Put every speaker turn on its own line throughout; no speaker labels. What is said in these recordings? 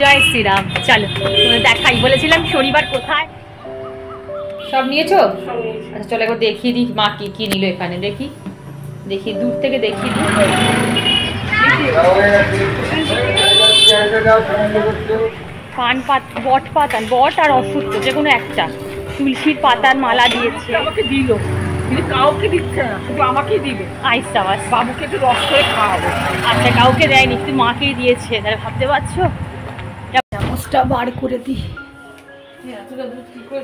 জয় শ্রীরাম। চলো দেখাই, বলেছিলাম শনিবার কোথায়। সব নিয়েছো? আচ্ছা চলো একবার দেখিয়ে দিই মা কি কি নিল এখানে। দেখি দেখি দূর থেকে দেখিয়ে দিই। পান পাতা, বট পাতা, বট আর অশ্বত্থ যে কোনো একটা, তুলসীর পাতার মালা দিয়েছে।
আমাকে দিল, কিন্তু কাউকে দিচ্ছে না, শুধু আমাকেই দিবে।
আইসা বাস
বাবুকে একটু রস করে খাওয়াবো।
আচ্ছা কাউকে দেয়নি, শুধু মাকেই দিয়েছে। তাহলে ভাবতে পারছো। চামচটা বার করে দিই।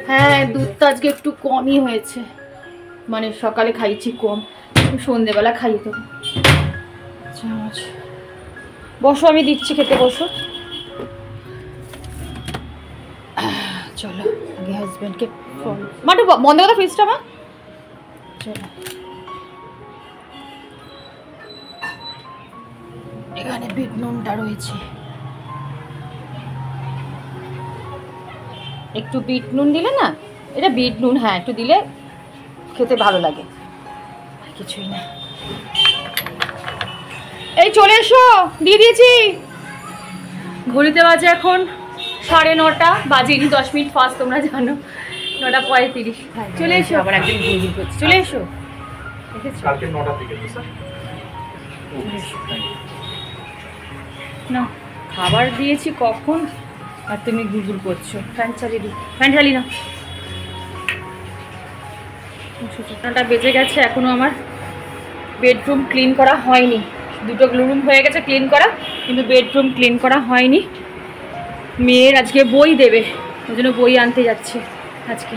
হ্যাঁ দুধটা আজকে একটু কমই হয়েছে, মানে সকালে খাইছি কম, সন্ধেবেলা খাইয়ে দেবো। চামচ বসো, আমি দিচ্ছি খেতে, বসো। চলো আগে হাজব্যান্ডকে ফোন মাটু বন্ধ করো ফ্রিজটা মা। চলো এখানে বিট নুনটা রয়েছে, একটু বিট নুন দিলে না, এটা বিট নুন, হ্যাঁ একটু দিলে খেতে ভালো লাগে, কিছুই না। এই চলে এসো, দিয়ে দিয়েছি। ঘড়িতে বাজে এখন 9:30, বাজেনি 10 মিনিট ফার্স্ট, তোমরা জানো 9:35। চলে এসো, আবার একজন ঘুরঘুর করছে, চলে এসো।
কালকে 9টা থেকে
না খাবার দিয়েছি কখন আর তুমি ঘুরঘুর করছো। ফ্যান চালিয়ে দিই, ফ্যান চালিয়ে না। 9টা বেজে গেছে, এখনো আমার বেডরুম ক্লিন করা হয়নি। দুটো রুম হয়ে গেছে ক্লিন করা, কিন্তু বেডরুম ক্লিন করা হয়নি। মেয়ের আজকে বই দেবে, ওই জন্য বই আনতে যাচ্ছে। আজকে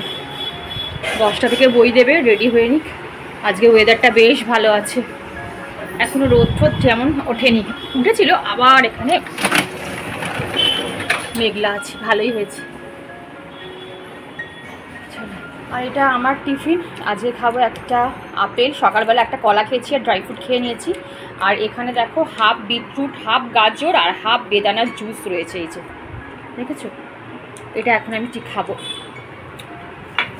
10টা থেকে বই দেবে, রেডি হয়ে নি। আজকে ওয়েদারটা বেশ ভালো আছে, এখনো রোদ ঠোদ যেমন ওঠেনি, উঠেছিল আবার এখানে মেঘলা আছে, ভালোই হয়েছে। আর এটা আমার টিফিন, আজকে খাবো একটা আপেল, সকালবেলা একটা কলা খেয়েছি আর ড্রাই ফ্রুট খেয়ে নিয়েছি। আর এখানে দেখো হাফ বিটরুট, হাফ গাজর আর হাফ বেদানার জুস রয়েছে, এই যে দেখেছো। এটা এখন আমি ঠিক খাবো,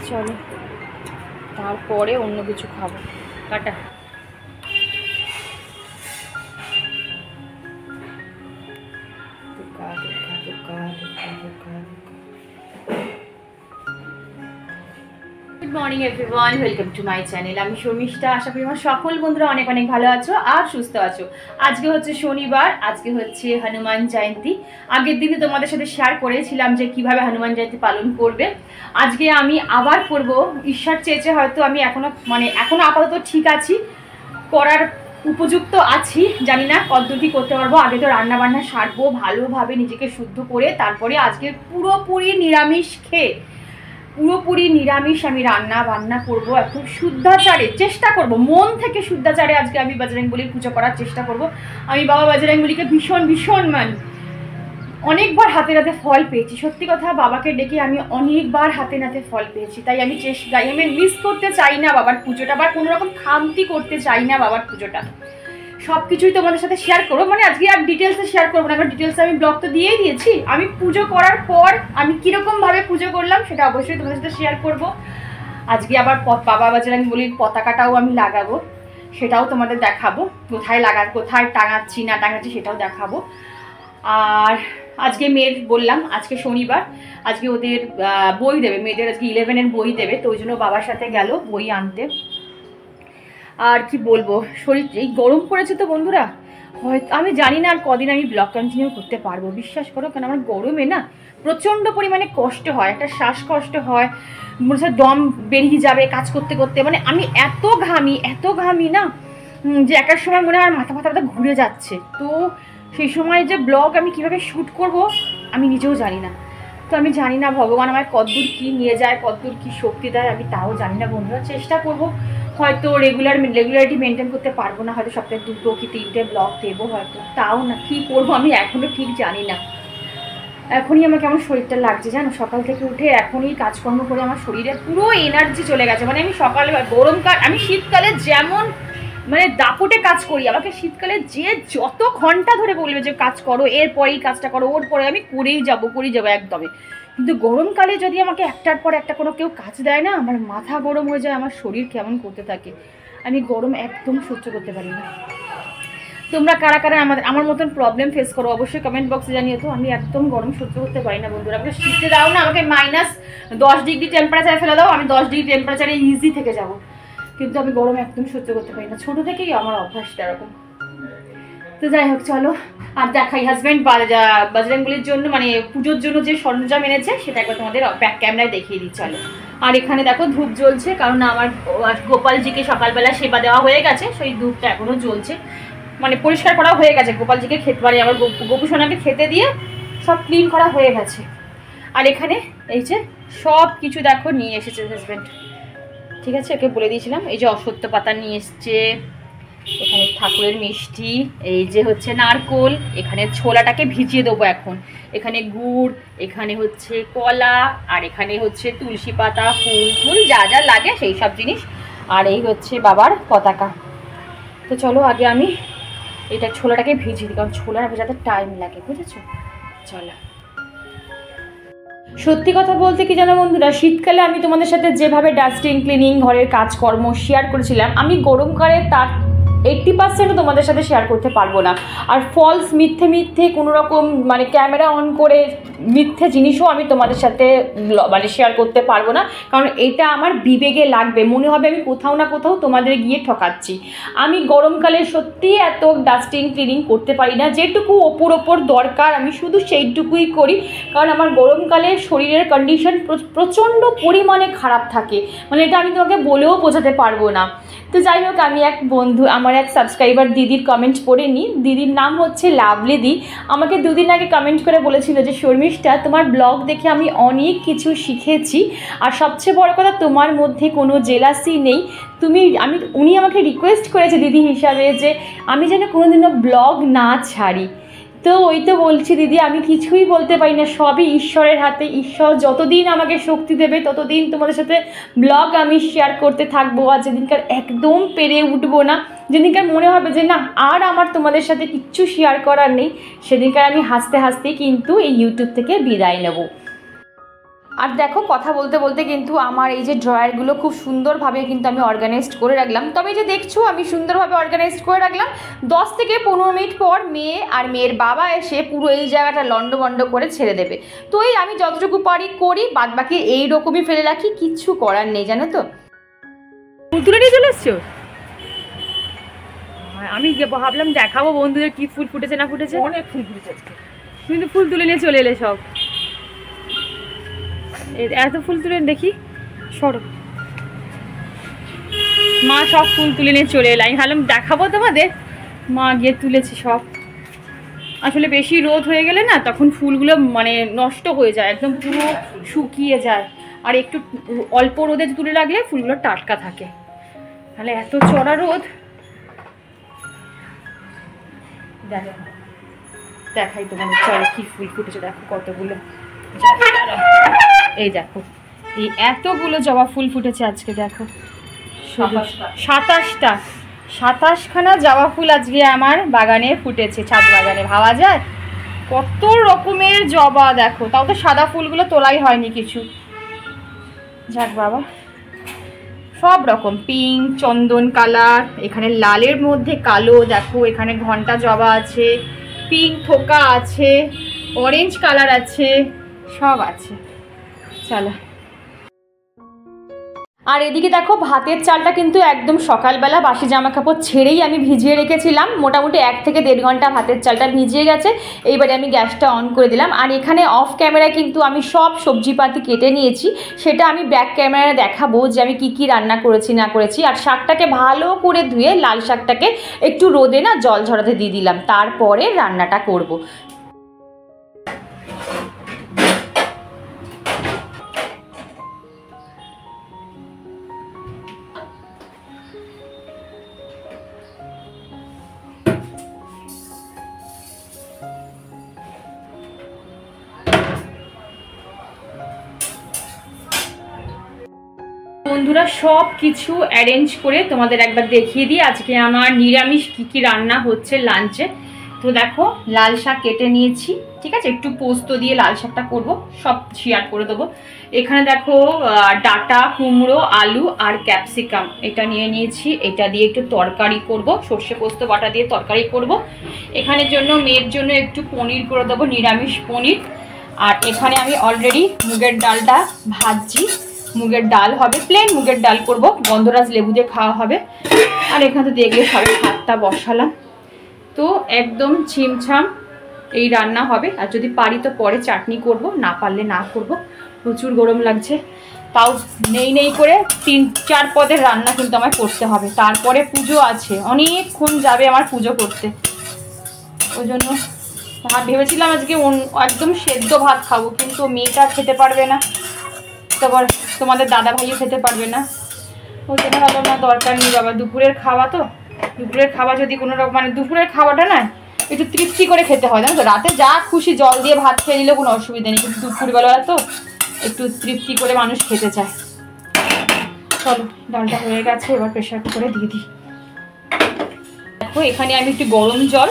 চলো তারপরে অন্য কিছু খাবো। Tata. Good morning everyone, welcome to my channel. আমি শর্মিষ্ঠা, আশা করি আমার সকল বন্ধুরা অনেক অনেক ভালো আছো আর সুস্থ আছো। আজকে হচ্ছে শনিবার, আজকে হচ্ছে হনুমান জয়ন্তী। আগের দিনে তোমাদের সাথে শেয়ার করেছিলাম যে কিভাবে হনুমান জয়ন্তী পালন করবে। আজকে আমি আবার করব, ঈশ্বর চেয়েছে হয়তো আমি এখনো আপাতত ঠিক আছি, করার উপযুক্ত আছি, জানি না কতদূর করতে পারবো। আগে তো রান্না বান্না সারবো ভালোভাবে, নিজেকে শুদ্ধ করে, তারপরে আজকে পুরোপুরি নিরামিষ খেয়ে, পুরোপুরি নিরামিষ আমি রান্না বান্না করবো। এখন শুদ্ধাচারে চেষ্টা করব, মন থেকে শুদ্ধাচারে আজকে আমি বজরংবলীর পুজো করার চেষ্টা করব। আমি বাবা বজরংবলীকে ভীষণ ভীষণ মানি, অনেকবার হাতে নাতে ফল পেয়েছি। সত্যি কথা, বাবাকে ডেকে আমি অনেকবার হাতে নাতে ফল পেয়েছি। তাই আমি আমি মিস করতে চাই না বাবার পুজোটা, বা কোনো রকম খামতি করতে চাই না বাবার পুজোটা। সব কিছুই তোমাদের সাথে শেয়ার করবো, মানে আজকে আর ডিটেলসে শেয়ার করবো না, কারণ ডিটেলসে আমি ব্লগ তো দিয়েই দিয়েছি। আমি পুজো করার পর আমি কীরকমভাবে পুজো করলাম সেটা অবশ্যই তোমাদের সাথে শেয়ার করব। আজকে আবার বাবা বজরংবলীর পতাকাটাও আমি লাগাবো, সেটাও তোমাদের দেখাবো, কোথায় টাঙাচ্ছি না টাঙাচ্ছি সেটাও দেখাবো। আর আজকে মেয়ের বললাম আজকে শনিবার, আজকে ওদের বই দেবে, মেয়েদের আজকে 11-এর বই দেবে, তো ওই জন্য বাবার সাথে গেল বই আনতে। আর কি বলবো, শরীর এই গরম পড়েছে তো বন্ধুরা, হয়তো আমি জানি না আর কদিন আমি ব্লগ কন্টিনিউ করতে পারবো, বিশ্বাস করো। কারণ আমার গরমে না প্রচণ্ড পরিমাণে কষ্ট হয়, একটা শ্বাসকষ্ট হয়, মনে হচ্ছে দম বেরিয়ে যাবে কাজ করতে করতে। মানে আমি এত ঘামি না যে একার সময় মনে হয় মাথা ঘুরে যাচ্ছে। তো সেই সময় যে ব্লগ আমি কিভাবে শ্যুট করব আমি নিজেও জানি না। তো আমি জানি না ভগবান আমার কতদূর কী নিয়ে যায়, কতদূর কী শক্তি দেয়, আমি তাও জানি না বন্ধুরা। চেষ্টা করব, হয়তো রেগুলারিটি মেনটেন করতে পারবো না, হয়তো সপ্তাহে 2 কি 3টে ব্লগ দেবো হয়তো, তাও না কী করবো আমি এখনও ঠিক জানি না। এখনই আমার কেমন শরীরটা লাগছে জানো, সকাল থেকে উঠে এখনই কাজকর্ম করে আমার শরীরে পুরো এনার্জি চলে গেছে। মানে আমি সকালে গরমকাল, আমি শীতকালে যেমন মানে দাপটে কাজ করি, আমাকে শীতকালে যে যত ঘন্টা ধরে বলবে যে কাজ করো, এরপরেই কাজটা করো, ওর পরে আমি করেই যাবো একদমই। কিন্তু গরমকালে যদি আমাকে একটার পর একটা কোনো কেউ কাজ দেয় না, আমার মাথা গরম হয়ে যায়, আমার শরীর কেমন করতে থাকে, আমি গরম একদম সহ্য করতে পারি না। তোমরা কারা কারা আমার মতন প্রবলেম ফেস করো অবশ্যই কমেন্ট বক্সে জানিয়ে। তো আমি একদম গরম সহ্য করতে পারি না বন্ধুরা। আমাকে শীতে দাও না, আমাকে -10 ডিগ্রি টেম্পারেচারে ফেলে দাও, আমি 10 ডিগ্রি টেম্পারেচারে ইজি থেকে যাব, কিন্তু আমি গরম একদম সহ্য করতে পারি না। ছোটো থেকেই আমার অভ্যাসটা এরকম। তো যাই হোক চলো আর দেখাই হাজব্যান্ড বজরংবলির জন্য মানে পুজোর জন্য যে সরঞ্জাম এনেছে সেটা একবার তোমাদের ব্যাক ক্যামেরায় দেখিয়ে দিই চলো। আর এখানে দেখো ধূপ জ্বলছে, কারণ আমার গোপালজিকে সকালবেলা সেবা দেওয়া হয়ে গেছে, সেই ধূপটা এখনও জ্বলছে, মানে পরিষ্কার করা হয়ে গেছে। গোপালজিকে খেতে পারি, আমার গোপুসোনাকে খেতে দিয়ে সব ক্লিন করা হয়ে গেছে। আর এখানে এই যে সব কিছু দেখো নিয়ে এসেছে হাজব্যান্ড, ঠিক আছে, ওকে বলে দিয়েছিলাম। এই যে অশ্বত্থ পাতা নিয়ে এসছে, এখানে ঠাকুরের মিষ্টি, এই যে হচ্ছে নারকোল, এখানে ছোলাটাকে ভিজিয়ে দেবো এখন, এখানে গুড়, এখানে হচ্ছে কলা, আর এখানে হচ্ছে তুলসী পাতা, ফুল যা যা লাগে সেই সব জিনিস, আর এই হচ্ছে বাবার পতাকা। তো চলো আগে আমি এটা ছোলাটাকে ভিজিয়ে দিই, কারণ ছোলা ভেজাতে টাইম লাগে, বুঝেছো? চলো। সত্যি কথা বলতে কি জানো বন্ধুরা, শীতকালে আমি তোমাদের সাথে যেভাবে ডাস্টিং ক্লিনিং ঘরের কাজকর্ম শেয়ার করেছিলাম, আমি গরমকালে তার 80% তোমাদের সাথে শেয়ার করতে পারবো না। আর ফলস মিথ্যে কোনো রকম মানে ক্যামেরা অন করে মিথ্যে জিনিসও আমি তোমাদের সাথে মানে শেয়ার করতে পারবো না, কারণ এটা আমার বিবেকে লাগবে, মনে হবে আমি কোথাও না কোথাও তোমাদের গিয়ে ঠকাচ্ছি। আমি গরমকালে সত্যি এত ডাস্টিং ক্লিনিং করতে পারি না, যেটুকু ওপর দরকার আমি শুধু সেইটুকুই করি, কারণ আমার গরমকালে শরীরের কন্ডিশন প্রচণ্ড পরিমাণে খারাপ থাকে, মানে এটা আমি তোমাকে বলেও বোঝাতে পারবো না। তো যাই হোক, আমি এক বন্ধু, আমার এক সাবস্ক্রাইবার দিদির কমেন্ট পড়ে নিই। দিদির নাম হচ্ছে লাভলি দি। আমাকে 2 দিন আগে কমেন্ট করে বলেছিল যে শর্মিষ্ঠা, তোমার ব্লগ দেখে আমি অনেক কিছু শিখেছি, আর সবচেয়ে বড় কথা তোমার মধ্যে কোনো জেলাসি নেই। উনি আমাকে রিকোয়েস্ট করেছে দিদি হিসাবে যে আমি যেন কোনোদিনও ব্লগ না ছাড়ি। তো ওই তো বলছি দিদি, আমি কিছুই বলতে পারি না, সবই ঈশ্বরের হাতে। ঈশ্বর যতদিন আমাকে শক্তি দেবে ততদিন তোমাদের সাথে ব্লগ আমি শেয়ার করতে থাকবো। আর যেদিনকার একদম পেরে উঠবো না, যেদিনকার মনে হবে যে না আর আমার তোমাদের সাথে কিচ্ছু শেয়ার করার নেই, সেদিনকার আমি হাসতে হাসতেই কিন্তু এই ইউটিউব থেকে বিদায় নেব। আর দেখো কথা বলতে বলতে কিন্তু আমার এই যে ড্রয়ারগুলো খুব সুন্দরভাবে কিন্তু আমি অর্গানাইজড করে রাখলাম। তবে এই যে দেখছো আমি সুন্দরভাবে অর্গানাইজড করে রাখলাম, 10 থেকে 15 মিনিট পর মেয়ে আর মেয়ের বাবা এসে পুরো এই জায়গাটা লন্ডভন্ড করে ছেড়ে দেবে। তো এই আমি যতটুকু পারি করি, বাদবাকি এইরকমই ফেলে রাখি, কিচ্ছু করার নেই, জানো তো।
তুলে নিয়ে চলে এসছো? আমি ভাবলাম দেখাবো বন্ধুদের কি ফুল ফুটেছে না ফুটেছে। অনেক ফুল ফুটেছে, কিন্তু ফুল তুলে নিয়ে চলে এলে সব। এত ফুল তুলে দেখি, সরো মা, সব ফুল তুলে নিয়ে চলে এলাম। আমি ভাবলাম দেখাবো তোমাদের, মা গিয়ে তুলেছে সব। আসলে বেশি রোদ হয়ে গেলে না তখন ফুলগুলো মানে নষ্ট হয়ে যায়, একদম পুরো শুকিয়ে যায়, আর একটু অল্প রোদে তুলে রাখলে ফুলগুলো টাটকা থাকে, তাহলে এত চড়া রোদ। দেখাই তোমাদের, চলো কি ফুল ফুটেছে দেখো কতগুলো। এই দেখো এই এতগুলো জবা ফুল ফুটেছে আজকে, দেখো 27খানা জবা ফুল আজকে আমার বাগানে ফুটেছে, ছাদ বাগানে। ভাবা যায় কত রকমের জবা, দেখো তাও তো সাদা ফুলগুলো তোলাই হয়নি কিছু। যাক বাবা, সব রকম পিঙ্ক, চন্দন কালার, এখানে লালের মধ্যে কালো, দেখো এখানে ঘন্টা জবা আছে, পিঙ্ক থোকা আছে, অরেঞ্জ কালার আছে, সব আছে। চলো।
আর এদিকে দেখো ভাতের চালটা কিন্তু একদম সকালবেলা বাসি জামা কাপড় ছেড়েই আমি ভিজিয়ে রেখেছিলাম, মোটামুটি 1 থেকে 1.5 ঘন্টা ভাতের চালটা ভিজিয়ে গেছে। এইবারে আমি গ্যাসটা অন করে দিলাম, আর এখানে অফ ক্যামেরায় কিন্তু আমি সব সবজিপাতি কেটে নিয়েছি, সেটা আমি ব্যাক ক্যামেরায় দেখাবো যে আমি কি রান্না করেছি না করেছি। আর শাকটাকে ভালো করে ধুয়ে লাল শাকটাকে একটু রোদে না জল ঝরাতে দিয়ে দিলাম, তারপরে রান্নাটা করব। বন্ধুরা সব কিছু অ্যারেঞ্জ করে তোমাদের একবার দেখিয়ে দিই আজকে আমার নিরামিষ কী কী রান্না হচ্ছে লাঞ্চে। তো দেখো লাল শাক কেটে নিয়েছি, ঠিক আছে, একটু পোস্ত দিয়ে লাল শাকটা করবো, সব শেয়ার করে দেবো। এখানে দেখো ডাটা, কুমড়ো, আলু আর ক্যাপসিকাম এটা নিয়ে নিয়েছি, এটা দিয়ে একটু তরকারি করব, সর্ষে পোস্ত বাটা দিয়ে তরকারি করব। এখানের জন্য মেয়ের জন্য একটু পনির করে দেবো, নিরামিষ পনির। আর এখানে আমি অলরেডি মুগের ডালটা ভাজছি, মুগের ডাল হবে, প্লেন মুগের ডাল করব, গন্ধরাজ লেবু দিয়ে খাওয়া হবে। আর এখানে তো দেখলে সবে ভাতটা বসালাম। তো একদম ছিমছাম এই রান্না হবে। আর যদি পারি তো পরে চাটনি করব, না পারলে না করব। প্রচুর গরম লাগছে, তাও নেই করে 3-4 পদের রান্না কিন্তু আমায় করতে হবে। তারপরে পুজো আছে, অনেকক্ষণ যাবে আমার পুজো করতে। ওই জন্য ভেবেছিলাম আজকে একদম সেদ্ধ ভাত খাবো, কিন্তু মেয়েটা খেতে পারবে না, তারপর তোমাদের দাদা ভাইও খেতে পারবে না। ওই জন্য ভাবলাম না, দরকার নেই বাবা, দুপুরের খাওয়া তো, দুপুরের খাওয়া যদি কোনো রকম মানে দুপুরের খাওয়াটা না একটু তৃপ্তি করে খেতে হয়, জানো তো। রাতে যা খুশি জল দিয়ে ভাত খেয়ে নিলে কোনো অসুবিধা নেই, কিন্তু দুপুরবেলা তো একটু তৃপ্তি করে মানুষ খেতে চায়। চলো, ডালটা হয়ে গেছে, এবার প্রেশার কুকারে দিয়ে দিই। দেখো এখানে আমি একটু গরম জল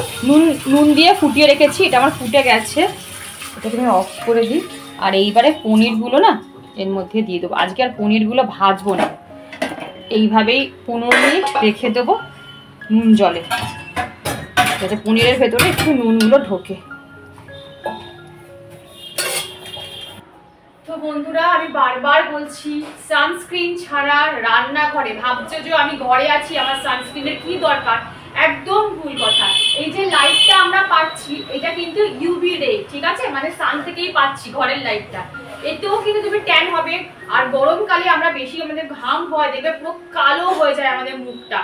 নুন দিয়ে ফুটিয়ে রেখেছি, এটা আমার ফুটে গেছে, এটাকে আমি অফ করে দিই। আর এইবারে পনিরগুলো না এর মধ্যে দিয়ে দেবো। আজকে আর পনিরগুলো ভাজবো না, এইভাবেই 15 মিনিট রেখে দেবো নুন জলে, যাতে পনিরের ভেতরে একটু নুনগুলো ঢোকে। তো বন্ধুরা, আমি বারবার বলছি, সানস্ক্রিন ছাড়া রান্নাঘরে, ভাবছো যে আমি ঘরে আছি, আমার সানস্ক্রিনের কি দরকার? একদম ভুল কথা। এই যে লাইটটা আমরা পাচ্ছি, এটা কিন্তু ইউভি রে, ঠিক আছে, মানে সান থেকেই পাচ্ছি ঘরের লাইটটা, এতেও কিন্তু তুমি ট্যান হবে। আর গরমকালে আমরা বেশি, আমাদের ঘাম হয়, দেখবে পুরো কালো হয়ে যায় আমাদের মুখটা।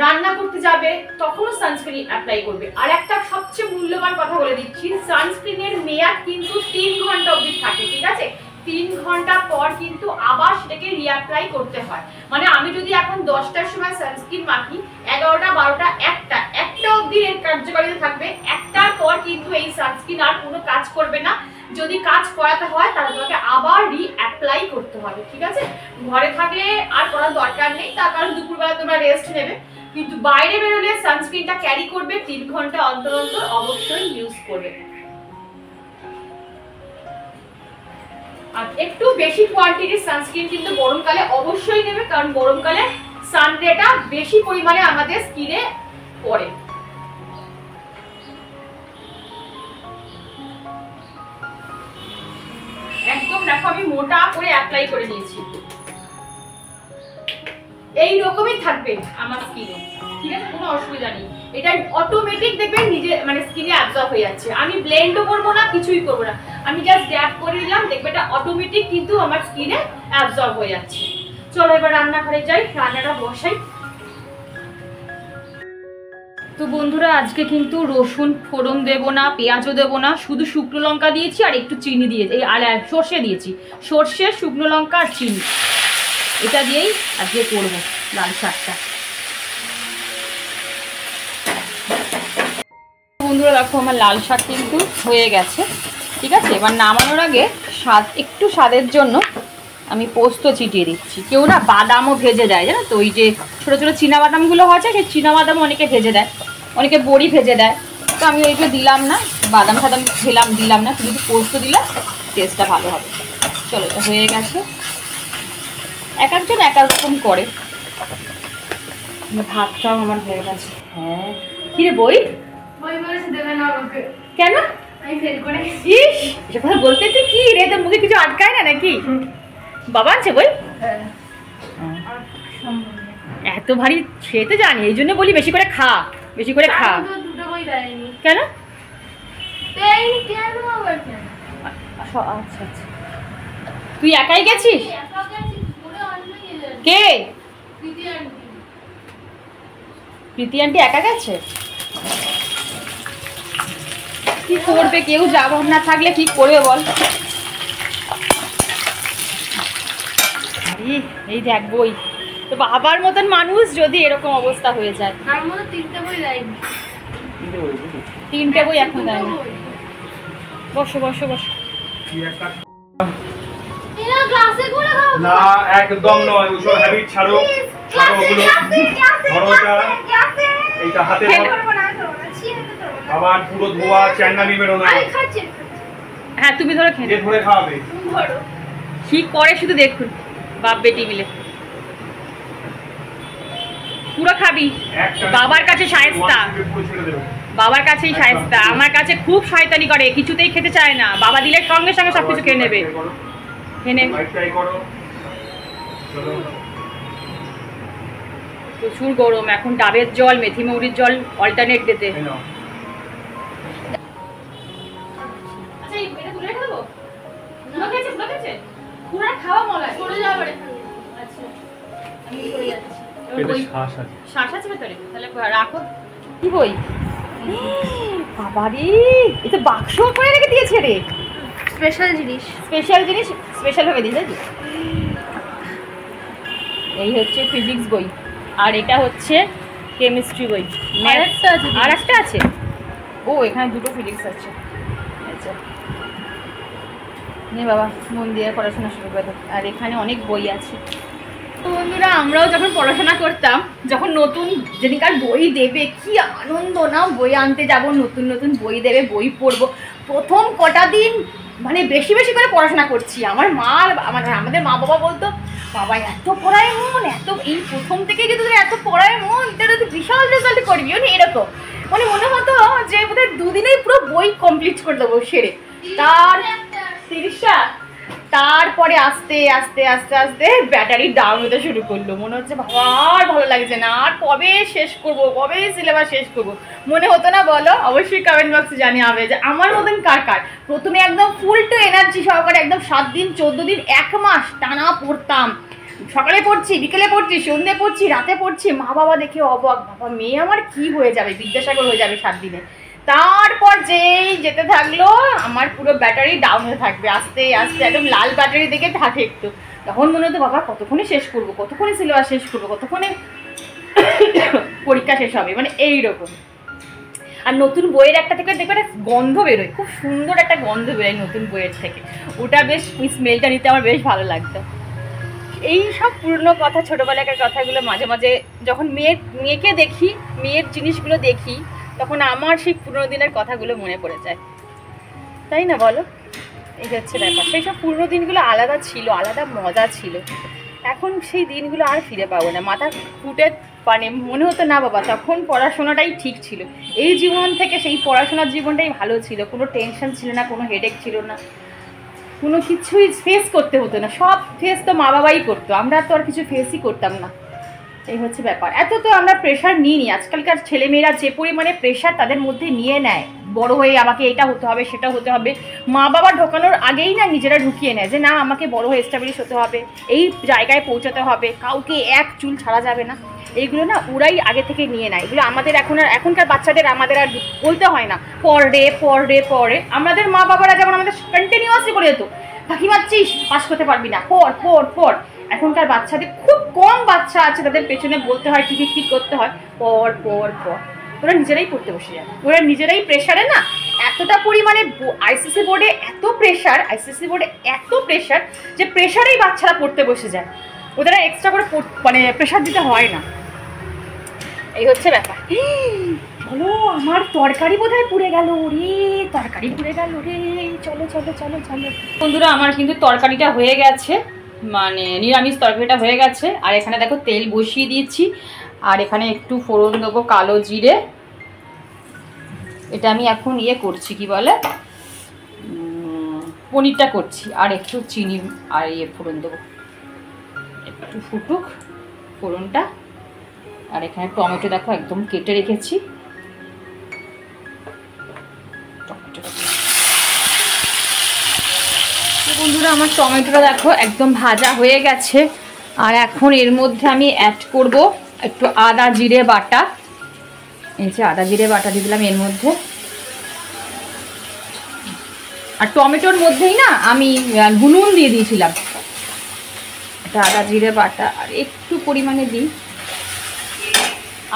রান্না করতে যাবে তখনও সানস্ক্রিন অ্যাপ্লাই করবে। আর একটা সবচেয়ে মূল্যবান কথা বলে দিচ্ছি, সানস্ক্রিনের মেয়াদ কিন্তু 3 ঘন্টা অবধি থাকে, ঠিক আছে। 3 ঘন্টা পর কিন্তু আবার সেটাকে রিঅ্যাপ্লাই করতে হয়। মানে আমি যদি এখন 10টার সময় সানস্ক্রিন মাখি, 11টা, 12টা, 1টা অবধি এর কার্যকারিতা থাকবে। 1টার পর কিন্তু এই সানস্ক্রিন আর কোনো কাজ করবে না। যদি কাজ করাতে হয় তাহলে তোমাকে আবার রিঅ্যাপ্লাই করতে হবে, ঠিক আছে। ঘরে থাকলে আর করার দরকার নেই, তার কারণ দুপুরবেলা তোমরা রেস্ট নেবে, কিন্তু বাইরে বেরোলে সানস্ক্রিনটা ক্যারি করবে, 3 ঘন্টা অন্তর অন্তর অবশ্যই ইউজ করবে। আর একটু বেশি কোয়ান্টিটির সানস্ক্রিন কিন্তু গরমকালে অবশ্যই নেবে, কারণ গরমকালে সানরেটা বেশি পরিমাণে আমাদের স্কিনে পড়ে। একদম দেখো আমি মোটা করে অ্যাপ্লাই করে নিয়েছি, এই রকমই থাকবে আমার স্কিনে, ঠিক আছে, কোনো অসুবিধা নেই। এটা অটোমেটিক দেখবে নিজে মানে স্কিনে অ্যাবজর্ব হয়ে যাচ্ছে। আমি ব্লেন্ডও করবো না, কিছুই করবো না, আমি জাস্ট ড্যাপ করে দিলাম, দেখবে এটা অটোমেটিক কিন্তু আমার স্কিনে অ্যাবজর্ব হয়ে যাচ্ছে। চলো এবার রান্নাঘরে যাই, রান্নাটা বসাই। তো বন্ধুরা, আজকে কিন্তু রসুন ফোড়ন দেবো না, পেঁয়াজও দেবো না, শুধু শুকনো লঙ্কা দিয়েছি আর একটু চিনি দিয়েছি, এই আর সর্ষে দিয়েছি, সর্ষে, শুকনো লঙ্কা আর চিনি, এটা দিয়েই আজকে করবো লাল শাকটা। বন্ধুরা দেখো আমার লাল শাক কিন্তু হয়ে গেছে, ঠিক আছে। এবার নামানোর আগে একটু স্বাদের জন্য আমি পোস্ত চিটিয়ে দিচ্ছি। কেউ না বাদামও ভেজে দেয়, জানো তো, ওই যে ছোটো ছোটো চীনাবাদামগুলো হয়েছে, সেই চীনাবাদামও অনেকে ভেজে দেয়, অনেকে বড়ি ভেজে দেয়। তো আমি ওইগুলো দিলাম না, বাদাম ফাদাম দিলাম না, শুধু পোস্ত দিলে টেস্টটা ভালো হবে। চলো, এটা হয়ে গেছে। এক একজন এক এক রকম করে। ভাতটাও আমার হয়ে গেছে। হ্যাঁ, কি রে বই? কেন কথা বলতে তুই কি রে, তোর মুখে কিছু আটকায় না নাকি? বাবা আছে বই? এত ভারী সে তো জানি, এই জন্য বলি বেশি করে খা, বেশি করে খা। কেন? আচ্ছা আচ্ছা, তুই একাই গেছিস? কে? প্রীতি আন্টি একা গেছে? কি করবে, কেউ যাব না থাকলে কি করবে বল? এই দেখ বই, তো বাবার মতন মানুষ যদি এরকম অবস্থা হয়ে যায়। 3টে বই এখন দেয়নি। বসো বসো বসো।
না একদম নয়, ওসব হ্যাবিট ছাড়ো, ছাড়ো ওগুলো। ধরো এটা, এইটা হাতে ধরো। আবার পুরো ধোয়া চ্যান্ডা নিবেরো না।
হ্যাঁ তুমি ধরো খেয়ে
যে ধরে খাওয়াবে।
কি করে শুধু দেখুন বাপ বেটি মিলে পুরো খাবি। বাবার কাছে শায়েস্তা, বাবার কাছেই শায়েস্তা, আমার কাছে খুব শয়তানি করে, কিছুতেই খেতে চায় না। বাবা দিলে সঙ্গে সঙ্গে সবকিছু খেয়ে নেবে। প্রচুর গরম এখন, ডাবের জল মেথি মৌরির জল অল্টারনেট দিতে। শ্বাস আছে ভেতরে, তাহলে রাখো। কি বই বাবারে, এটা বাক্স করে রেখে দিয়েছে রে।
স্পেশাল জিনিস,
স্পেশাল জিনিস স্পেশাল ভাবে দিয়েছে। এই হচ্ছে ফিজিক্স বই, আর এটা হচ্ছে কেমিস্ট্রি বই। আর একটা আছে, ও এখানে দুটো ফিজিক্স আছে। আচ্ছা নে বাবা মন দিয়ে পড়াশোনা শুরু করে। আর এখানে অনেক বই আছে। তো বন্ধুরা আমরাও যখন পড়াশোনা করতাম, যখন নতুন যেদিনকার বই দেবে কি আনন্দ না, বই আনতে যাব, নতুন নতুন বই দেবে, বই পড়বো। প্রথম কটা দিন মানে বেশি বেশি করে পড়াশোনা করছি। আমার মা আমাদের মা বাবা বলতো, বাবা এত পড়ায় মন, এত এই প্রথম থেকেই যদি তোদের এত পড়ায় মন, তাহলে তুই বিশাল রেজাল্ট করবি। মানে এরকম মানে মনে হতো যে বোধহয় দুদিনেই পুরো বই কমপ্লিট করে দেবো সেরে। তার 30টা, তারপরে আস্তে আস্তে আস্তে আস্তে ব্যাটারি ডাউন হতে শুরু করলো। মনে হচ্ছে বাবা আর ভালো লাগছে না, আর কবে শেষ করবো, কবে সিলেবাস শেষ করবো মনে হতো না বলো? অবশ্যই কমেন্ট বক্সে জানিয়ে যে আমার মতন কার কার। প্রথমে একদম ফুল টু এনার্জি সহকারে একদম 7 দিন 14 দিন 1 মাস টানা পড়তাম। সকালে পড়ছি, বিকেলে পড়ছি, সন্ধ্যে পড়ছি, রাতে পড়ছি। মা বাবা দেখে অবাক, বাবা মেয়ে আমার কি হয়ে যাবে, বিদ্যাসাগর হয়ে যাবে 7 দিনে। তারপর যেই যেতে থাকলো আমার পুরো ব্যাটারি ডাউন হয়ে থাকবে আস্তে আস্তে, একদম লাল ব্যাটারি দেখে থাকে একটু। তখন মনে হতো বাবা কতক্ষণে শেষ করবো, কতক্ষণে সিলেবাস শেষ করবো, কতক্ষণে পরীক্ষা শেষ হবে, মানে এইরকম। আর নতুন বইয়ের একটা থেকে দেখবে একটা গন্ধ বেরোয়, খুব সুন্দর একটা গন্ধ বেরোয় নতুন বইয়ের থেকে। ওটা বেশ, ওই স্মেলটা নিতে আমার বেশ ভালো লাগতো। এই সব পুরনো কথা, ছোটোবেলাকার কথাগুলো মাঝে মাঝে যখন মেয়েকে দেখি, মেয়ের জিনিসগুলো দেখি, তখন আমার সেই পুরনো দিনের কথাগুলো মনে পড়ে যায়, তাই না বলো? এই হচ্ছে ব্যাপার। সেই সব পুরনো দিনগুলো আলাদা ছিল, আলাদা মজা ছিল। এখন সেই দিনগুলো আর ফিরে পাবো না। মাথা ফুটে মানে মনে হতো না বাবা তখন পড়াশোনাটাই ঠিক ছিল। এই জীবন থেকে সেই পড়াশোনার জীবনটাই ভালো ছিল। কোনো টেনশন ছিল না, কোনো হেডেক ছিল না, কোনো কিছুই ফেস করতে হতো না। সব ফেস তো মা বাবাই করতো, আমরা তো আর কিছু ফেসই করতাম না। এই হচ্ছে ব্যাপার। এত তো আমরা প্রেশার নিইনি। আজকালকার ছেলেমেয়েরা যে পরিমাণে প্রেশার তাদের মধ্যে নিয়ে নেয়, বড় হয়ে আমাকে এটা হতে হবে, সেটা হতে হবে। মা বাবা ঢোকানোর আগেই না নিজেরা ঢুকিয়ে নেয় যে না আমাকে বড় হয়ে এস্টাবলিশ হতে হবে, এই জায়গায় পৌঁছাতে হবে, কাউকে এক চুল ছাড়া যাবে না। এইগুলো না ওরাই আগে থেকে নিয়ে নেয়। এগুলো আমাদের এখনকার বাচ্চাদের আমাদের আর বলতে হয় না পড়ে। আমাদের মা বাবারা যেমন আমাদের কন্টিনিউয়াসলি বলে যেত ফাঁকি মারছিস, পাস করতে পারবি না, পড়। এখনকার বাচ্চাদের খুব কম বাচ্চা আছে তাদের পেছনে বলতে হয়, টিকিট করতে হয় পড়। ওরা নিজেরাই পড়তে বসে যায়। ওরা নিজেরাই প্রেশারে না এতটা পরিমাণে আইসিসি বোর্ডে এত প্রেশার যে প্রেশারেই বাচ্চারা পড়তে বসে যায়। ওদের এক্সট্রা করে মানে প্রেশার দিতে হয় না। এই হচ্ছে ব্যাপার। চলো আমার তরকারি বোধহয় পুড়ে গেল রে, চলো বন্ধুরা আমার কিন্তু তরকারিটা হয়ে গেছে, মানে নিরামিষ তরকারিটা হয়ে গেছে। আর এখানে দেখো তেল বসিয়ে দিয়েছি, আর এখানে একটু ফোড়ন দেবো কালো জিরে। এটা আমি এখন করছি কি বলে পনিরটা করছি। আর একটু চিনি আর ফোড়ন দেবো, একটু ফুটুক ফোড়নটা। আর এখানে টমেটো দেখো একদম কেটে রেখেছি, বন্ধুরা আমার টমেটোটা দেখো একদম ভাজা হয়ে গেছে। আর এখন এর মধ্যে আমি অ্যাড করব একটু আদা জিরে বাটা। এই যে আদা জিরে বাটা দিয়ে দিলাম এর মধ্যে। আর টমেটোর মধ্যেই না আমি নুন দিয়ে দিয়েছিলাম। এটা আদা জিরে বাটা আর একটু পরিমাণে দিই।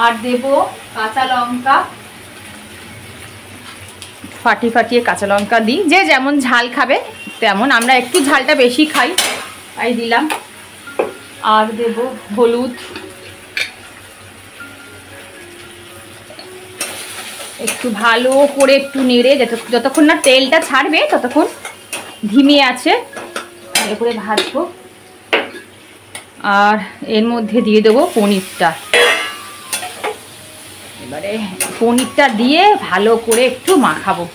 আর দেব কাঁচা লঙ্কা, ফাটিয়ে কাঁচা লঙ্কা দিই, যে যেমন ঝাল খাবে তেমন। আমরা একটু ঝালটা বেশি খাই তাই দিলাম। আর দেব হলুদ,
একটু ভালো করে একটু নেড়ে যতক্ষণ না তেলটা ছাড়বে ততক্ষণ ধিমে আছে ভালো করে ভাজবো। আর এর মধ্যে দিয়ে দেবো পনিরটা। এবারে পনিরটা দিয়ে ভালো করে একটু মাখাবো।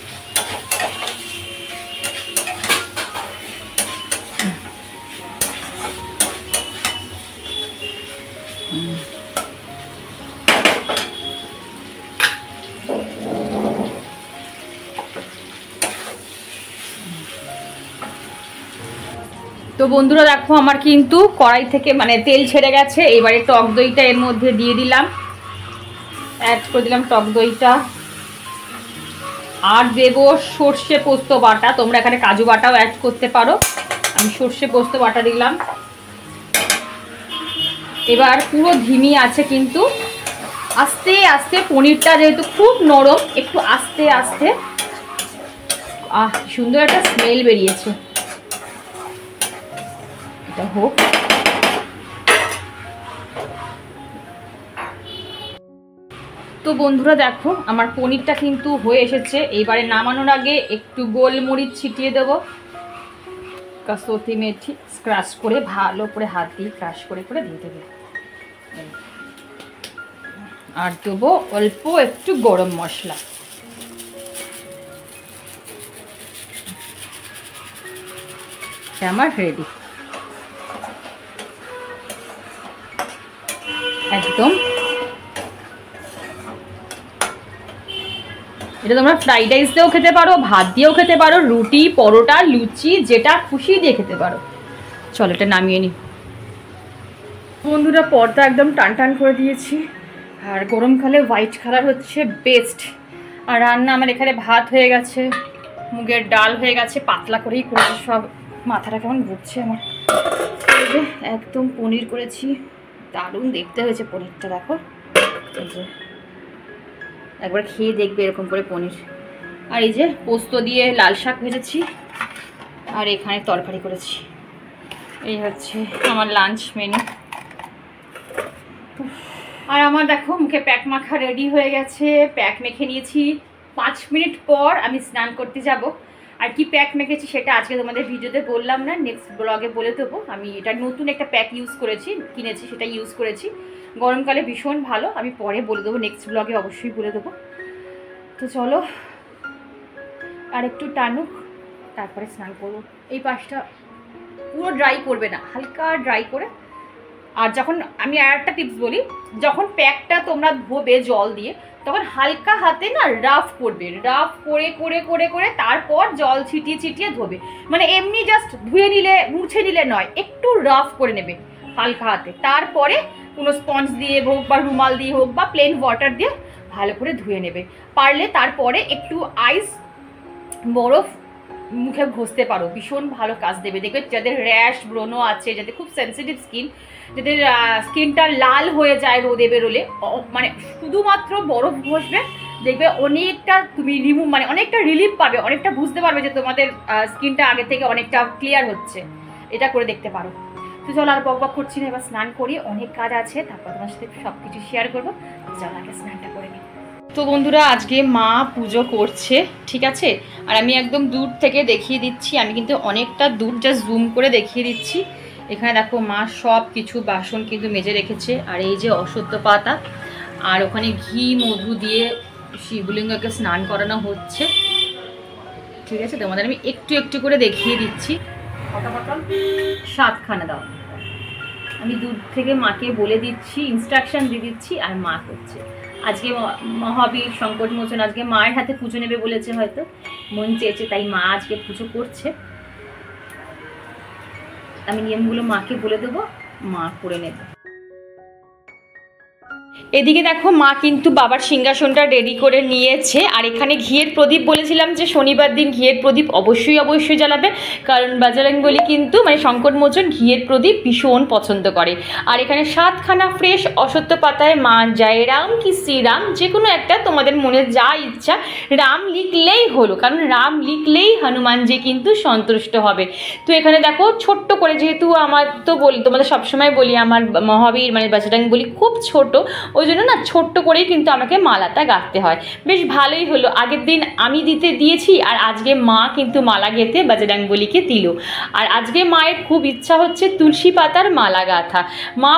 তো বন্ধুরা দেখো আমার কিন্তু কড়াই থেকে মানে তেল ছেড়ে গেছে। এবারে টক দইটা এর মধ্যে দিয়ে দিলাম, অ্যাড করে দিলাম টক দইটা। আর দেবো সর্ষে পোস্ত বাটা, তোমরা এখানে কাজু বাটাও অ্যাড করতে পারো, আমি সর্ষে পোস্ত বাটা দিলাম। এবার পুরো ধিমি আছে কিন্তু আস্তে আস্তে, পনিরটা যেহেতু খুব নরম, একটু আস্তে আস্তে। সুন্দর একটা স্মেল বেরিয়েছে, এটা হোক। তো বন্ধুরা দেখো আমার পনিরটা কিন্তু হয়ে এসেছে। এইবারে নামানোর আগে একটু গোলমরিচ ছিটিয়ে দেবো, কাসুরি মেথি ক্রাশ করে ভালো করে হাত দিয়ে ক্রাশ করে করে দিয়ে দেবে। আর দেবো অল্প একটু গরম মশলা। আমার রেডি একদম। এটা তোমরা ফ্রাইড রাইস দিয়েও খেতে পারো, ভাত দিয়েও খেতে পারো, রুটি, পরোটা, লুচি, যেটা খুশি দিয়ে খেতে পারো। চলো এটা নামিয়ে নিই। বন্ধুরা পর্দা একদম টান টান করে দিয়েছি, আর গরমকালে হোয়াইট কালার হচ্ছে বেস্ট। আর রান্না আমার এখানে ভাত হয়ে গেছে, মুগের ডাল হয়ে গেছে, পাতলা করেই করেছি সব। মাথাটা কেমন ঘুরছে আমার। একদম পনির করেছি, দারুণ দেখতে হয়েছে পনিরটা। দেখো এই যে একবার খেয়ে দেখবে এরকম করে পনির। আর এই যে পোস্ত দিয়ে লাল শাক ভেজেছি, আর এখানে তরকারি করেছি। এই হচ্ছে আমার লাঞ্চ মেনু। আর আমার দেখো মুখে প্যাক মাখা রেডি হয়ে গেছে, প্যাক মেখে নিয়েছি। 5 মিনিট পর আমি স্নান করতে যাব। আর কি প্যাক মেখেছি সেটা আজকে তোমাদের ভিডিওতে বললাম না, নেক্সট ব্লগে বলে দেবো। আমি এটা নতুন একটা প্যাক ইউজ করেছি, কিনেছি, সেটা ইউজ করেছি। গরমকালে ভীষণ ভালো, আমি পরে বলে দেবো, নেক্সট ব্লগে অবশ্যই বলে দেবো। তো চলো আর একটু টানুক, তারপরে স্নান করবো। এই পাশটা পুরো ড্রাই করবে না, হালকা ড্রাই করে। আর যখন আমি আর একটা টিপস বলি, যখন প্যাকটা তোমরা ধোবে জল দিয়ে, তখন হালকা হাতে না রাফ করবে, রাফ করে করে করে করে তারপর জল ছিটিয়ে ছিটিয়ে ধোবে। মানে এমনি জাস্ট ধুয়ে নিলে, মুছে নিলে নয়, একটু রাফ করে নেবে হালকা হাতে। তারপরে কোনো স্পঞ্জ দিয়ে হোক বা রুমাল দিয়ে হোক বা প্লেন ওয়াটার দিয়ে ভালো করে ধুয়ে নেবে। পারলে তারপরে একটু আইস, বরফ মুখে ঘষতে পারো, ভীষণ ভালো কাজ দেবে। দেখবে যাদের র্যাশ ব্রণ আছে, যাদের খুব সেন্সিটিভ স্কিন, যাদের স্কিনটা লাল হয়ে যায় রোদে বেরোলে, মানে শুধুমাত্র বরফ ঘষবে, দেখবে অনেকটা তুমি মানে অনেকটা রিলিফ পাবে, অনেকটা বুঝতে পারবে যে তোমাদের স্কিনটা আগে থেকে অনেকটা ক্লিয়ার হচ্ছে। এটা করে দেখতে পারো। তো চলো আর বকবক করছি না, এবার স্নান করি, অনেক কাজ আছে, তারপর তোমার সাথে সব কিছু শেয়ার করবো। চলো আগে স্নানটা করে নিই। তো বন্ধুরা আজকে মা পুজো করছে, ঠিক আছে। আর আমি একদম দূর থেকে দেখিয়ে দিচ্ছি, আমি কিন্তু অনেকটা দূর জাস্ট জুম করে দেখিয়ে দিচ্ছি। এখানে দেখো মা সব কিছু বাসন কিন্তু মেজে রেখেছে। আর এই যে অশ্বত্থ পাতা, আর ওখানে ঘি মধু দিয়ে শিবলিঙ্গকে স্নান করানো হচ্ছে, ঠিক আছে। তোমাদের আমি একটু একটু করে দেখিয়ে দিচ্ছি। 7খানা দাও, আমি দূর থেকে মাকে বলে দিচ্ছি, ইনস্ট্রাকশন দিয়ে দিচ্ছি, আর মা করছে। আজকে মহাবীর সংকট মোচন, আজকে মায়ের হাতে পুজো নেবে বলেছে, হয়তো মন চেয়েছে, তাই মা আজকে পুজো করছে। আমি নিয়মগুলো মাকে বলে দেবো, মা করে নেবে। এদিকে দেখো মা কিন্তু বাবার সিংহাসনটা রেডি করে নিয়েছে। আর এখানে ঘিয়ের প্রদীপ বলেছিলাম যে শনিবার দিন ঘিয়ের প্রদীপ অবশ্যই অবশ্যই জ্বালাবে, কারণ বজরংবলী কিন্তু মানে সংকটমোচন ঘিয়ের প্রদীপ ভীষণ পছন্দ করে। আর এখানে 7খানা ফ্রেশ অশ্বত্থ পাতায় মা জয় রাম কি শ্রীরাম, যে কোনো একটা তোমাদের মনে যা ইচ্ছা রাম লিখলেই হলো, কারণ রাম লিখলেই হনুমানজি কিন্তু সন্তুষ্ট হবে। তো এখানে দেখো ছোট্ট করে, যেহেতু আমার তো বলি, তোমাদের সবসময় বলি আমার মহাবীর মানে বজরংবলী খুব ছোট, ওই জন্য না ছোট্ট করেই কিন্তু আমাকে মালাটা গাঁথতে হয়। বেশ ভালোই হলো, আগের দিন আমি দিয়েছি আর আজকে মা কিন্তু মালা গেঁথে বজরংবলীকে দিল। আর আজকে মায়ের খুব ইচ্ছা হচ্ছে তুলসী পাতার মালা গাঁথা। মা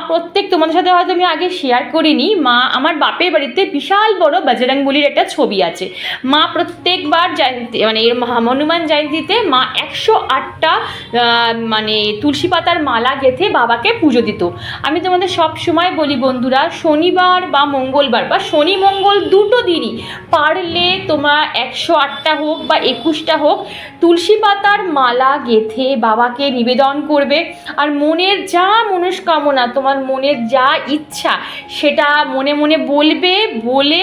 তোমাদের সাথে হয়তো আমি আগে শেয়ার করিনি, মা আমার বাপের বাড়িতে বিশাল বড় বজরংবলীর একটা ছবি আছে। মা প্রত্যেকবার মানে হনুমান জয়ন্তীতে মা 108টা মানে তুলসী পাতার মালা গেঁথে বাবাকে পুজো দিত। আমি তোমাদের সব সময় বলি বন্ধুরা, শনিবার বা মঙ্গলবার বা শনি মঙ্গল দুটো দিনই পারলে তোমার 108টা হোক বা 21টা হোক তুলসী পাতার মালা গেঁথে বাবাকে নিবেদন করবে। আর মনের যা মনস্কামনা, তোমার মনের যা ইচ্ছা সেটা মনে মনে বলবে, বলে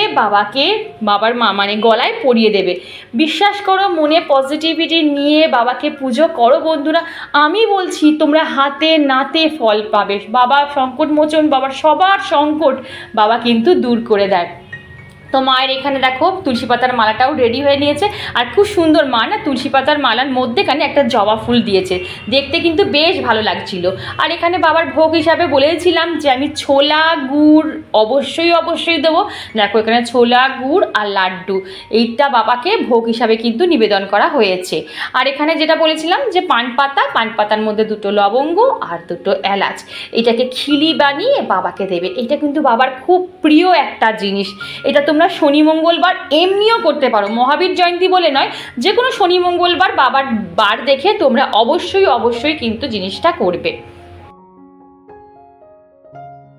বাবার মানে গলায় পরিয়ে দেবে। বিশ্বাস করো, মনে পজিটিভিটি নিয়ে বাবাকে পুজো করো বন্ধুরা। আমি বলছি তোমরা হাতে নাতে ফল পাবে। বাবা সংকট মোচন, বাবার সবার সংকট বাবা কিন্তু দূর করে দেয়। তো মায়ের এখানে দেখো তুলসী পাতার মালাটাও রেডি হয়ে নিয়েছে। আর খুব সুন্দর মা না তুলসী পাতার মালার মধ্যেখানে একটা জবা ফুল দিয়েছে, দেখতে কিন্তু বেশ ভালো লাগছিল। আর এখানে বাবার ভোগ হিসাবে বলেছিলাম যে আমি ছোলা গুড় অবশ্যই দেবো। দেখো এখানে ছোলা গুড় আর লাড্ডু, এইটা বাবাকে ভোগ হিসাবে কিন্তু নিবেদন করা হয়েছে। আর এখানে যেটা বলেছিলাম যে পান পাতার মধ্যে 2টো লবঙ্গ আর 2টো এলাচ, এটাকে খিলি বানিয়ে বাবাকে দেবে। এটা কিন্তু বাবার খুব প্রিয় একটা জিনিস। এটা তোমরা শনি মঙ্গলবার এমনিও করতে পারো, মহাবীর জয়ন্তী বলে নয়, যে কোনো শনি মঙ্গলবার বাবার বার দেখে তোমরা অবশ্যই কিন্তু জিনিসটা করবে।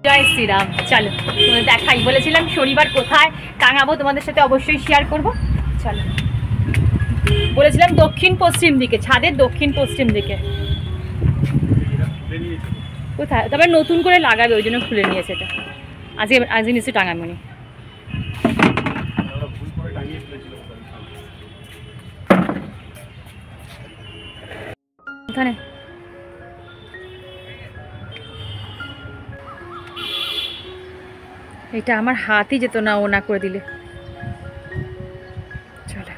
জয় শ্রীরাম। চলো তোমাদের দেখাই, বলেছিলাম শনিবার কোথায় টাঙাবো তোমাদের সাথে অবশ্যই শেয়ার করব। চলো, বলেছিলাম দক্ষিণ পশ্চিম দিকে, ছাদের দক্ষিণ পশ্চিম দিকে। কোথায় তবে নতুন করে লাগাবে, ওই জন্য খুলে নিয়েছে এটা। আজকে নিশ্চয়ই টাঙামনি। এখানে এটা আমার হাতই যেত না ও না করে দিলে। চলো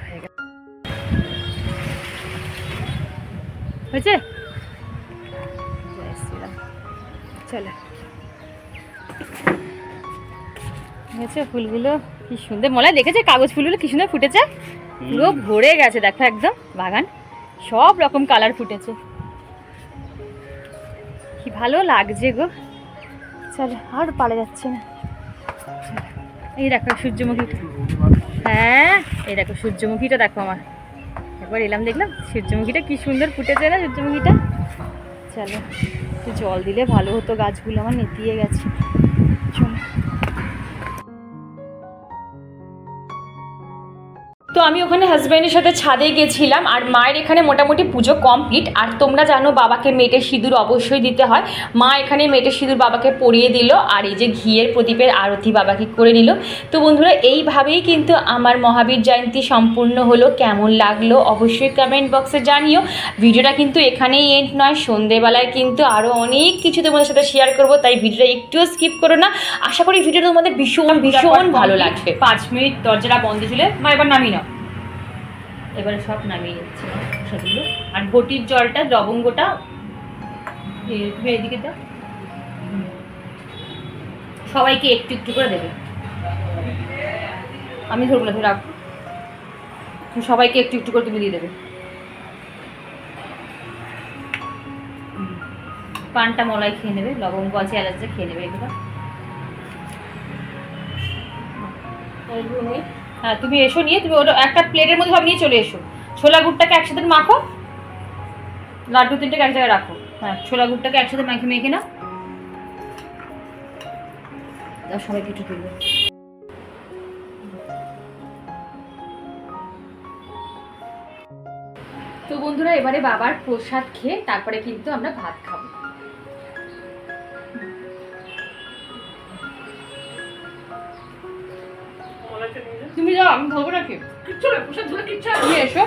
হয়েছে। চলো হয়েছে। ফুলগুলো কি সুন্দর, মনে দেখেছে কাগজ ফুলগুলো কি সুন্দর ফুটেছে, পুরো ভরে গেছে। দেখো একদম বাগান সব রকম কালার ফুটেছে, কি ভালো লাগছে গো। চলো আর পারা যাচ্ছে না। এই দেখো সূর্যমুখী, হ্যাঁ এই দেখো সূর্যমুখীটা দেখো, আমার একবার এলাম দেখলাম সূর্যমুখীটা কি সুন্দর ফুটেছে না সূর্যমুখীটা। চলো একটু জল দিলে ভালো হতো, গাছগুলো আমার নেতিয়ে গেছে। চলো তো আমি ওখানে হাজব্যান্ডের সাথে ছাদে গেছিলাম। আর মায়ের এখানে মোটামুটি পুজো কমপ্লিট। আর তোমরা জানো বাবাকে মেটের সিঁদুর অবশ্যই দিতে হয়। মা এখানে মেটের সিঁদুর বাবাকে পরিয়ে দিল, আর এই যে ঘিয়ের প্রদীপের আরতি বাবাকে করে নিল। তো বন্ধুরা এইভাবেই কিন্তু আমার মহাবীর জয়ন্তী সম্পূর্ণ হলো। কেমন লাগলো অবশ্যই কমেন্ট বক্সে জানিও। ভিডিওটা কিন্তু এখানেই এন্ড নয়, সন্ধেবেলায় কিন্তু আরও অনেক কিছু তোমাদের সাথে শেয়ার করবো, তাই ভিডিওটা একটুও স্কিপ করো না। আশা করি ভিডিওটা তোমাদের ভীষণ ভালো লাগবে। 5 মিনিট দরজাটা বন্ধ ছিল, মা এবার নামিয়ে নাও। এবারে সব নামিয়ে নিচ্ছি সেগুলো। আর ঘটির জলটা লবঙ্গটা তুমি এদিকে দাও, সবাইকে একটু একটু করে দেবে। আমি ধরবো না, ধরে রাখো, সবাইকে একটু একটু করে তুমি দিয়ে দেবে। পানটা মলাই খেয়ে নেবে, লবঙ্গ আছে এলাচ আছে খেয়ে নেবে এগুলো। হ্যাঁ তুমি এসো নিয়ে, তুমি ওটা একটা প্লেটের মধ্যে সব নিয়ে চলে এসো। ছোলা গুড়টাকে একসাথে মাখো, লাড্ডু 3টাকে এক জায়গায় রাখো। হ্যাঁ ছোলা গুড়টাকে একসাথে মেখে না সবাই কিছু তুলবে। তো বন্ধুরা এবারে বাবার প্রসাদ খেয়ে তারপরে কিন্তু আমরা ভাত খাবো। তুমি যাও, আমি ধরবো নাকি কিচ্ছু না, প্রসাদ ধরে কিচ্ছু নিয়ে এসো।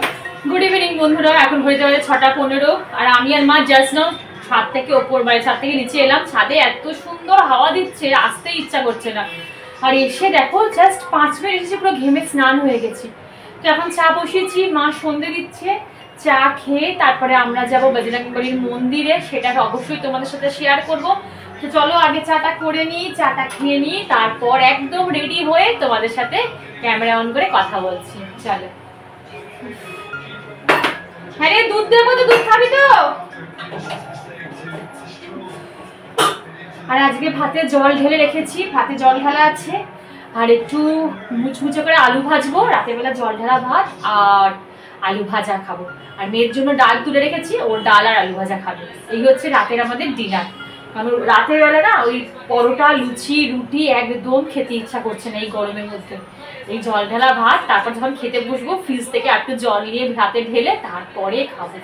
গুড ইভিনিং বন্ধুরা, এখন হয়ে যাবে 6:15। আর আমি আর মা জাস্ট নাও ছাদ থেকে ওপর বাড়ি, ছাদ থেকে নিচে এলাম। ছাদে এত সুন্দর হাওয়া দিচ্ছে, আসতে ইচ্ছা করছে না। আর এসে দেখো জাস্ট 5 মিনিট এসে পুরো ঘেমে স্নান হয়ে গেছি। তো এখন চা বসিয়েছি, মা সন্ধে দিচ্ছে। চা খেয়ে তারপরে আমরা যাবো বজরংবলীর মন্দিরে, সেটাকে অবশ্যই তোমাদের সাথে শেয়ার করব। তো চলো আগে চাটা করে নিই, চাটা খেয়ে নিই, তারপর একদম রেডি হয়ে তোমাদের সাথে ক্যামেরা অন করে কথা বলছি। চলো। হ্যাঁ রে, দুধ দেবো তো, দুধ খাবি তো? আর আজকে ভাতে জল ঢেলে রেখেছি, ভাতে জল ঢালা আছে, আর একটু মুচমুচে করে আলু ভাজবো, রাতের বেলা জল ঢালা ভাত আর আলু ভাজা খাবো। আর মেয়ের জন্য ডাল তুলে রেখেছি, ওর ডাল আর আলু ভাজা খাবে। এই হচ্ছে রাতের আমাদের ডিনার। কারণ রাতের বেলা না ওই পরোটা, লুচি, রুটি একদম খেতে ইচ্ছা করছে না এই গরমের মধ্যে। এই জল ঢালা ভাত, তারপর যখন খেতে বসবো ফ্রিজ থেকে একটু জল নিয়ে ভাতে ঢেলে তারপরে খাবো।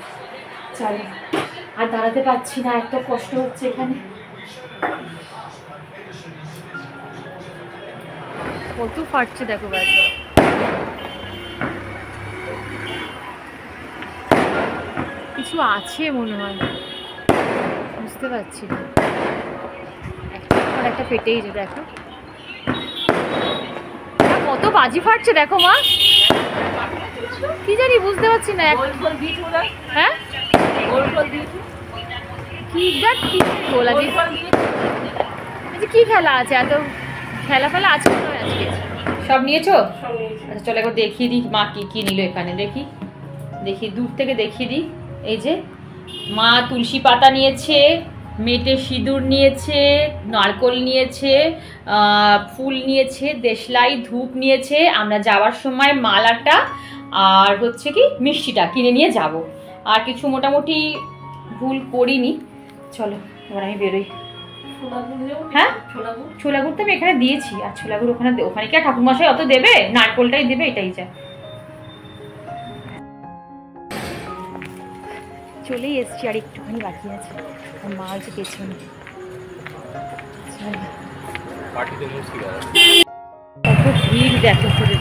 চলো, আর দাঁড়াতে পারছি না, এত কষ্ট হচ্ছে এখানে।
কত ফাটছে দেখো গাছ। কিছু আছে মনে হয়, বুঝতে পারছি না। একটা পেটেই যে দেখো কত বাজি ফাটছে দেখো মা। কি জানি বুঝতে পারছি না। হ্যাঁ কি গোলা দিয়ে কি খেলা আছে? এত খেলা ফেলা আছে মনে হয় আজকে।
সব নিয়েছো? আচ্ছা চলো একবার দেখিয়ে দিই মা কি কি নিল এখানে। দেখি দেখি দূর থেকে দেখিয়ে দিই। এই যে মা তুলসী পাতা নিয়েছে, মেটে সিঁদুর নিয়েছে, নারকোল নিয়েছে, ফুল নিয়েছে, দেশলাই, ধূপ নিয়েছে। আমরা যাওয়ার সময় মালাটা আর হচ্ছে কি মিষ্টিটা কিনে নিয়ে যাব। আর কিছু মোটামুটি ভুল করিনি। চলো এবার আমি বেরোই। হ্যাঁ ছোলা গুড় তো আমি এখানে দিয়েছি, আর ছোলা গুড় ওখানে ওখানে কি আর ঠাকুরমশাই অত দেবে? নারকোলটাই দেবে, এটাই যা।
চলেই এসছি, আর একটুখানি বাকি আছে। মা হচ্ছে পেছনে। কত ভিড় দেখো শুধু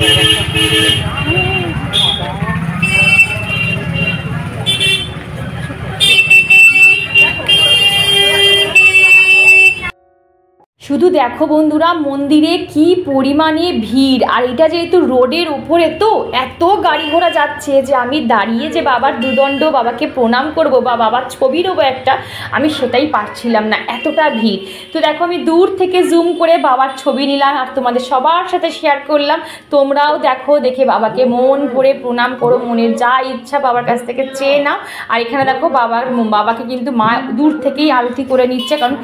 শুধু দেখো বন্ধুরা মন্দিরে কি পরিমাণে ভিড়। আর এটা যেহেতু রোডের উপরে তো এত গাড়ি ঘোড়া যাচ্ছে যে আমি দাঁড়িয়ে যে বাবার দুদণ্ড বাবাকে প্রণাম করব বা বাবার ছবি নেবো একটা, আমি সেটাই পারছিলাম না, এতটা ভিড়। তো দেখো আমি দূর থেকে জুম করে বাবার ছবি নিলাম আর তোমাদের সবার সাথে শেয়ার করলাম। তোমরাও দেখো, দেখে বাবাকে মন ভরে প্রণাম করো, মনের যা ইচ্ছা বাবার কাছ থেকে চেয়ে নাও। আর এখানে দেখো বাবাকে কিন্তু মা দূর থেকেই আরতি করে নিচ্ছে, কারণ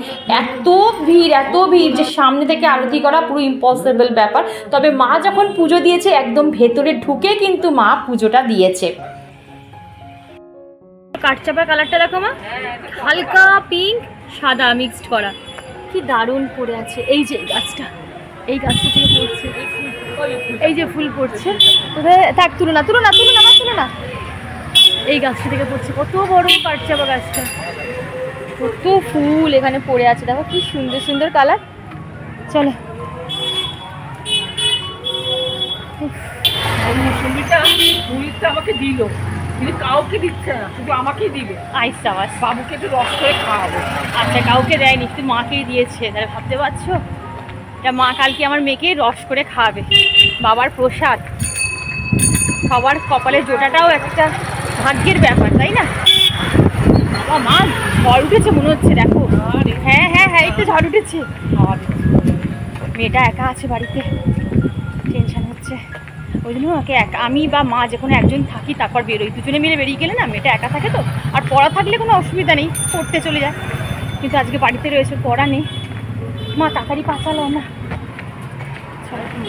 এত ভিড় যে সামনে থেকে আরতি করা পুরো ইম্পসিবল ব্যাপার। তবে মা যখন পুজো দিয়েছে একদম ভেতরে ঢুকে কিন্তু মা পুজোটা দিয়েছে।
কাঠচাপার কালারটা দেখো মা, হালকা পিঙ্ক সাদা মিক্সড করা, কি দারুণ পড়ে আছে। এই যে গাছটা, এই গাছটা থেকে পড়ছে, এই যে ফুল পড়ছে। থাক তুলো না তুলো না তুলো না তুলো না, এই গাছটা থেকে পড়ছে। কত বড় কাঠচাপা গাছটা, কত ফুল এখানে পড়ে আছে দেখো, কি সুন্দর সুন্দর কালার। চলো
আমাকে দিল, কিন্তু কাউকে দিচ্ছে না, শুধু আমাকেই দিবে।
আইসা
বাবুকে একটু রস করে খাওয়াবো।
আচ্ছা কাউকে দেয়নি, শুধু মাকেই দিয়েছে। তাহলে ভাবতে পারছো, এটা মা কালকে আমার মেয়েকে রস করে খাওয়াবে, বাবার প্রসাদ। সবার কপালে জোটাটাও একটা ভাগ্যের ব্যাপার, তাই না? মা ঝড় উঠেছে মনে হচ্ছে, দেখো। হ্যাঁ হ্যাঁ হ্যাঁ একটু ঝড় উঠেছে। মেয়েটা একা আছে বাড়িতে, টেনশন হচ্ছে। ওই জন্য ওকে একা, আমি বা মা যে কোনো একজন থাকি, তারপর বেরোই। দুজনে মিলে বেরিয়ে গেলে না মেয়েটা একা থাকে তো, আর পড়া থাকলে কোনো অসুবিধা নেই, পড়তে চলে যায়। কিন্তু আজকে বাড়িতে রয়েছে, পড়া নেই। মা তাড়াতাড়ি পাচালো না,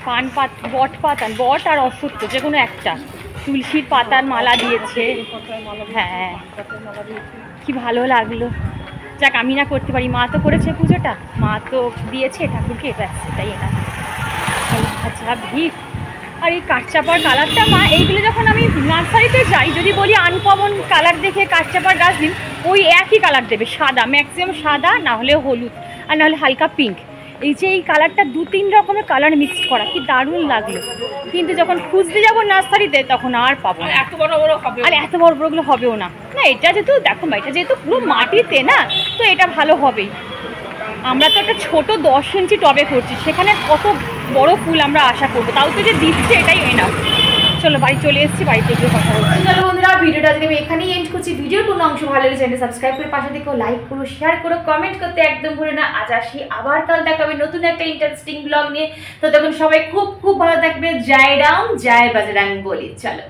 পান পাতা, বট আর অশ্বত্থ যে কোনো একটা, তুলসীর পাতার মালা দিয়েছে। হ্যাঁ কি ভালো লাগলো। যাক আমি না করতে পারি, মা তো করেছে পুজোটা, মা তো দিয়েছে ঠাকুরকে, ব্যাস সেটাই। এটা আচ্ছা ভিড়। আর এই কাঠচাপার কালারটা মা, এইগুলো যখন আমি নার্সারিতে যাই, যদি বলি আনকমন কালার দেখে কাঠচাপার গাছ দিন, ওই একই কালার দেবে, সাদা, ম্যাক্সিমাম সাদা, না হলে হলুদ, আর না হলে হালকা পিঙ্ক। এই যে এই কালারটা 2-3 রকমের কালার মিক্স করা, কি দারুণ লাগলো। কিন্তু যখন খুঁজতে যাবো নার্সারিতে তখন আর পাবো না,
এত বড় বড় হবে,
আর এত বড় বড়গুলো হবেও না। না এটা যেহেতু দেখো এটা যেহেতু পুরো মাটিতে না, তো এটা ভালো হবেই। আমরা তো একটা ছোট 10 ইঞ্চি টবে করছি, সেখানে কত বড় ফুল আমরা আশা করবো, তাও তো যে দিচ্ছে এটাই এনাফ। চলো বাড়ি চলে এসেছি, বাড়িতে গিয়ে কথা বলছি।
চলো বন্ধুরা, ভিডিওটা আজকে আমি এখানেই এন্ড করছি। ভিডিওর কোনো অংশ ভালো লাগলে চ্যানেল সাবস্ক্রাইব করে পাশে দেখো, লাইক করো, শেয়ার করো, কমেন্ট করতে একদম ভুলো না। আজ আসি, আবার কাল দেখাবে নতুন একটা ইন্টারেস্টিং ব্লগ নিয়ে। তো তখন সবাই খুব খুব ভালো থাকবে। জয় রাম, জয় বজরং বলি। চলো।